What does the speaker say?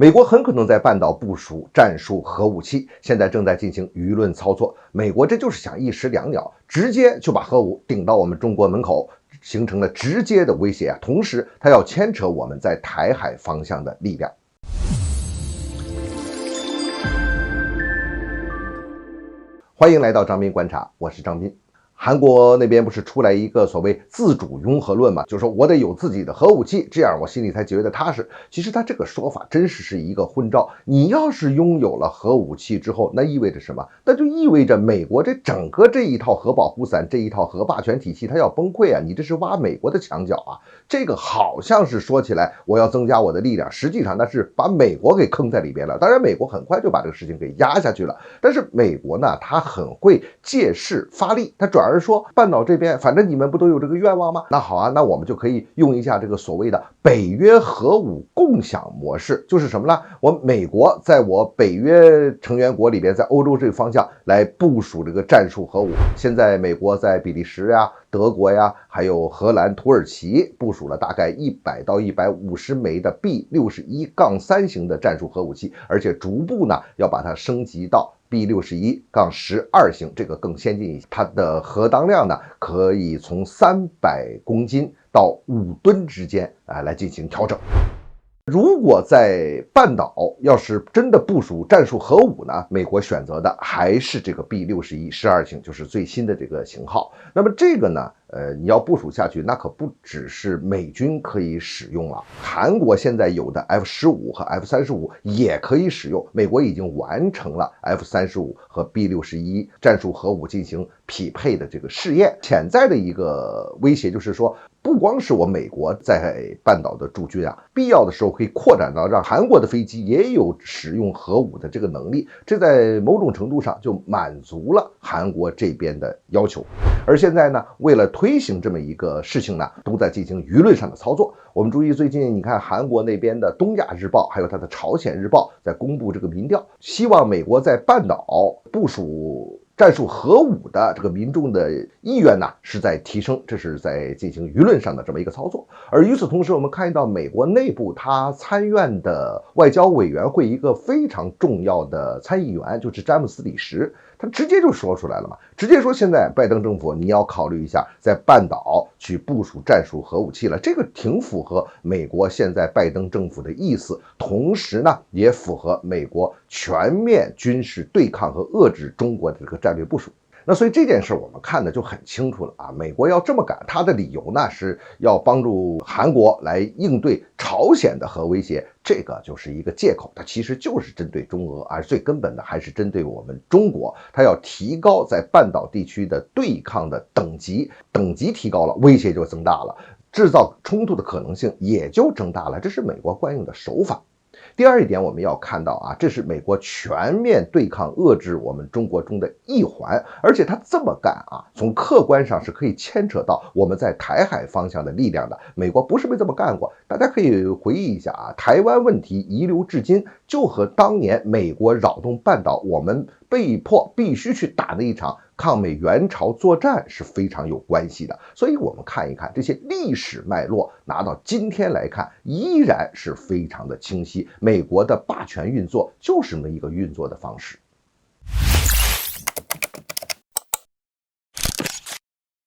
美国很可能在半岛部署战术核武器，现在正在进行舆论操作。美国这就是想一石两鸟，直接就把核武顶到我们中国门口，形成了直接的威胁啊。同时，它要牵扯我们在台海方向的力量。欢迎来到张斌观察，我是张斌。韩国那边不是出来一个所谓自主拥核论嘛，就是说我得有自己的核武器，这样我心里才觉得踏实。其实他这个说法真是一个昏招。你要是拥有了核武器之后，那意味着什么？那就意味着美国整个这一套核保护伞，这一套核霸权体系它要崩溃啊！你这是挖美国的墙角啊！这个好像是说起来我要增加我的力量，实际上那是把美国给坑在里边了。当然美国很快就把这个事情给压下去了，但是美国呢，他很会借势发力，他转而说半岛这边反正你们不都有这个愿望吗？那好啊，那我们就可以用一下这个所谓的北约核武共享模式，就是什么呢？我美国在我北约成员国里边，在欧洲这个方向来部署这个战术核武。现在美国在比利时呀、德国呀，还有荷兰、土耳其部署了大概100到150枚的 B61-3 型的战术核武器，而且逐步呢要把它升级到B61-12 型，这个更先进一些。它的核当量呢可以从300公斤到5吨之间来进行调整。如果在半岛要是真的部署战术核武呢，美国选择的还是这个 B61-12 型，就是最新的这个型号。那么这个呢你要部署下去，那可不只是美军可以使用了，韩国现在有的 F-15 和 F-35 也可以使用。美国已经完成了 F-35 和 B61 战术核武进行匹配的这个试验。潜在的一个威胁就是说，不光是我美国在半岛的驻军啊，必要的时候可以扩展到让韩国的飞机也有使用核武的这个能力，这在某种程度上就满足了韩国这边的要求。而现在呢，为了推行这么一个事情呢，都在进行舆论上的操作。我们注意最近你看韩国那边的东亚日报还有它的朝鲜日报在公布这个民调，希望美国在半岛部署战术核武的这个民众的意愿呢是在提升，这是在进行舆论上的这么一个操作。而与此同时，我们看到美国内部他参院的外交委员会一个非常重要的参议员就是詹姆斯·李什，他直接就说出来了嘛，直接说现在拜登政府你要考虑一下在半岛去部署战术核武器了，这个挺符合美国现在拜登政府的意思，同时呢也符合美国全面军事对抗和遏制中国的这个战略部署。那所以这件事我们看的就很清楚了啊，美国要这么干，他的理由呢是要帮助韩国来应对朝鲜的核威胁，这个就是一个借口，它其实就是针对中俄，而最根本的还是针对我们中国，它要提高在半岛地区的对抗的等级提高了，威胁就增大了，制造冲突的可能性也就增大了，这是美国惯用的手法。第二一点我们要看到啊，这是美国全面对抗遏制我们中国中的一环，而且他这么干啊，从客观上是可以牵扯到我们在台海方向的力量的。美国不是没这么干过，大家可以回忆一下啊，台湾问题遗留至今，就和当年美国扰动半岛，我们被迫必须去打那一场抗美援朝作战是非常有关系的。所以我们看一看这些历史脉络，拿到今天来看依然是非常的清晰，美国的霸权运作就是这么一个运作的方式。